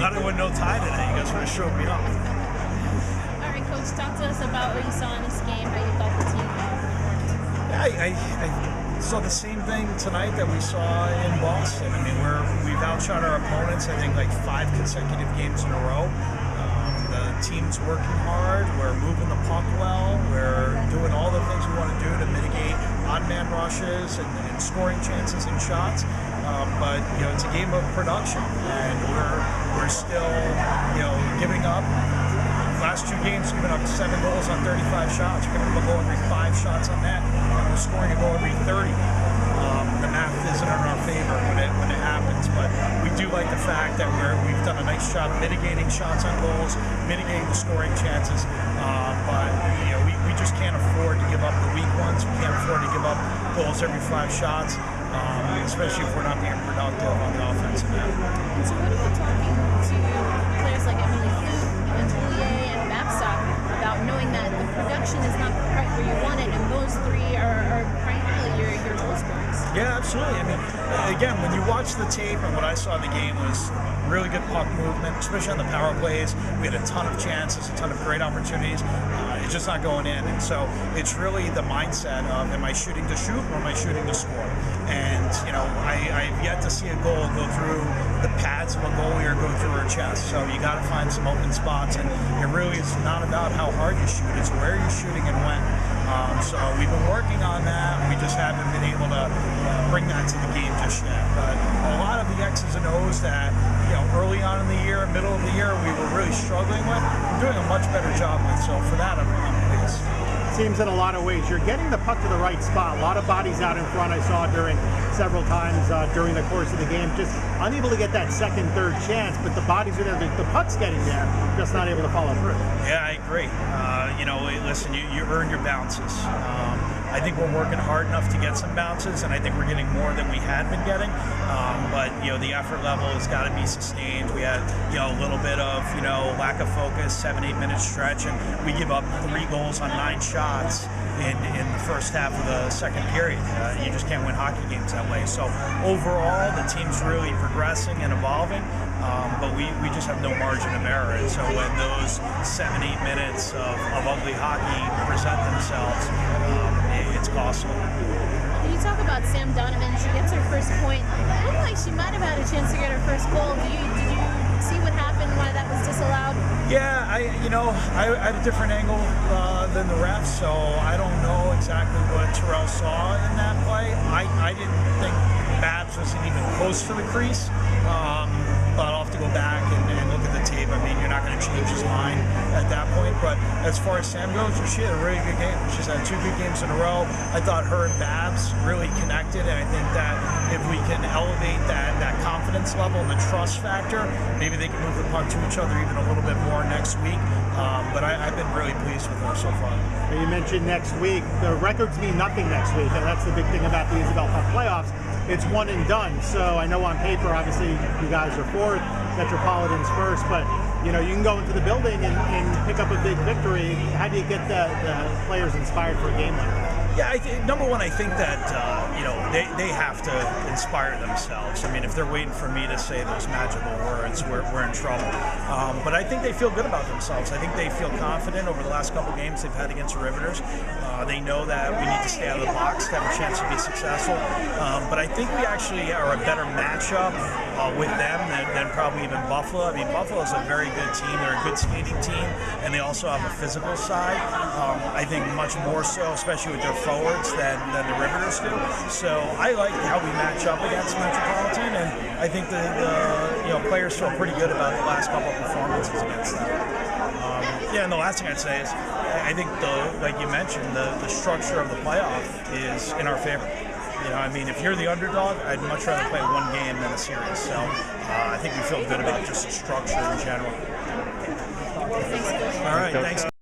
glad I went no tie today. You guys would have showed me up. All right, Coach, talk to us about what you saw in this game, how you thought the team performed. I saw the same thing tonight that we saw in Boston. I mean, we've outshot our opponents, I think, like 5 consecutive games in a row. The team's working hard. We're moving the puck well. We're doing all the things we want to do to mitigate odd man rushes and scoring chances and shots. But it's a game of production, and we're still giving up. Last 2 games, we've been up 7 goals on 35 shots. We're going to go every 5 shots on net. We're scoring a goal every 30. The math isn't in our favor when it happens, but we do like the fact that we've done a nice job mitigating shots on goals, mitigating the scoring chances. But we just can't afford to give up the weak ones. We can't afford to give up goals every 5 shots, especially if we're not being productive on the offensive end. So what about talking to players like Emily and Juliet and Babstock about knowing that the production is not quite where you want it, and those 3 are primarily your goal scorers? Yeah, absolutely. I mean, again, when you watch the tape, and what I saw in the game was really good puck movement, especially on the power plays. We had a ton of chances, a ton of great opportunities. It's just not going in. And so it's really the mindset of, am I shooting to shoot or am I shooting to score? And, I've yet to see a goal go through the pads of a goalie or go through her chest. So you got to find some open spots. And it really is not about how hard you shoot. It's where you're shooting and when. So we've been working on that. We just haven't been able to bring that to the game just yet. But a lot of the X's and O's that, early on in the year, middle of the year, we were really struggling with, we're doing a much better job with. So for that, I'm pleased. Seems in a lot of ways you're getting the puck to the right spot. A lot of bodies out in front. I saw during several times during the course of the game, just unable to get that second, third chance. But the bodies are there. The puck's getting there, just not able to follow through. Yeah, I agree. Listen, you earn your bounces. I think we're working hard enough to get some bounces, and I think we're getting more than we had been getting. But the effort level has got to be sustained. We had a little bit of lack of focus, 7-8 minute stretch, and we give up 3 goals on 9 shots in the first half of the second period. You just can't win hockey games that way. So overall, the team's really progressing and evolving, but we just have no margin of error. And so when those 7-8 minutes of ugly hockey present themselves, it's costly. Can you talk about Sam Donovan? She gets her first point. It looked like she might have had a chance to get her first goal. Did you see what happened, why that was disallowed? Yeah, I had a different angle than the refs, so I don't know exactly what Terrell saw in that play. I didn't think Babs was even close to the crease, but I'll have to go back and look at the tape. I mean, you're not going to change his mind at that point. But as far as Sam goes, she had a really good game. She's had 2 good games in a row. I thought her and Babs really connected, and I think that if we can elevate that confidence level and the trust factor, maybe they can move the puck to each other even a little bit more next week. But I've been really pleased with her so far. You mentioned next week. The records mean nothing next week, and that's the big thing about the Isabel Cup playoffs. It's one and done. So I know on paper, obviously, you guys are 4th, Metropolitan's 1st, but you can go into the building and pick up a big victory. How do you get the players inspired for a game like that? Yeah, number one, I think that they have to inspire themselves. I mean, if they're waiting for me to say those magical words, we're in trouble. But I think they feel good about themselves. I think they feel confident over the last couple games they've had against the Riveters. They know that we need to stay out of the box to have a chance to be successful. But I think we actually are a better matchup with them than probably even Buffalo. I mean, Buffalo is a very good team. They're a good skating team, and they also have a physical side. I think much more so, especially with their forwards than the Riveters do. So I like how we match up against Metropolitan, and I think the players feel pretty good about the last couple of performances against them. And the last thing I'd say is I think like you mentioned, the structure of the playoff is in our favor. I mean, if you're the underdog, I'd much rather play 1 game than a series. So I think we feel good about just the structure in general. Thanks. All right, thanks.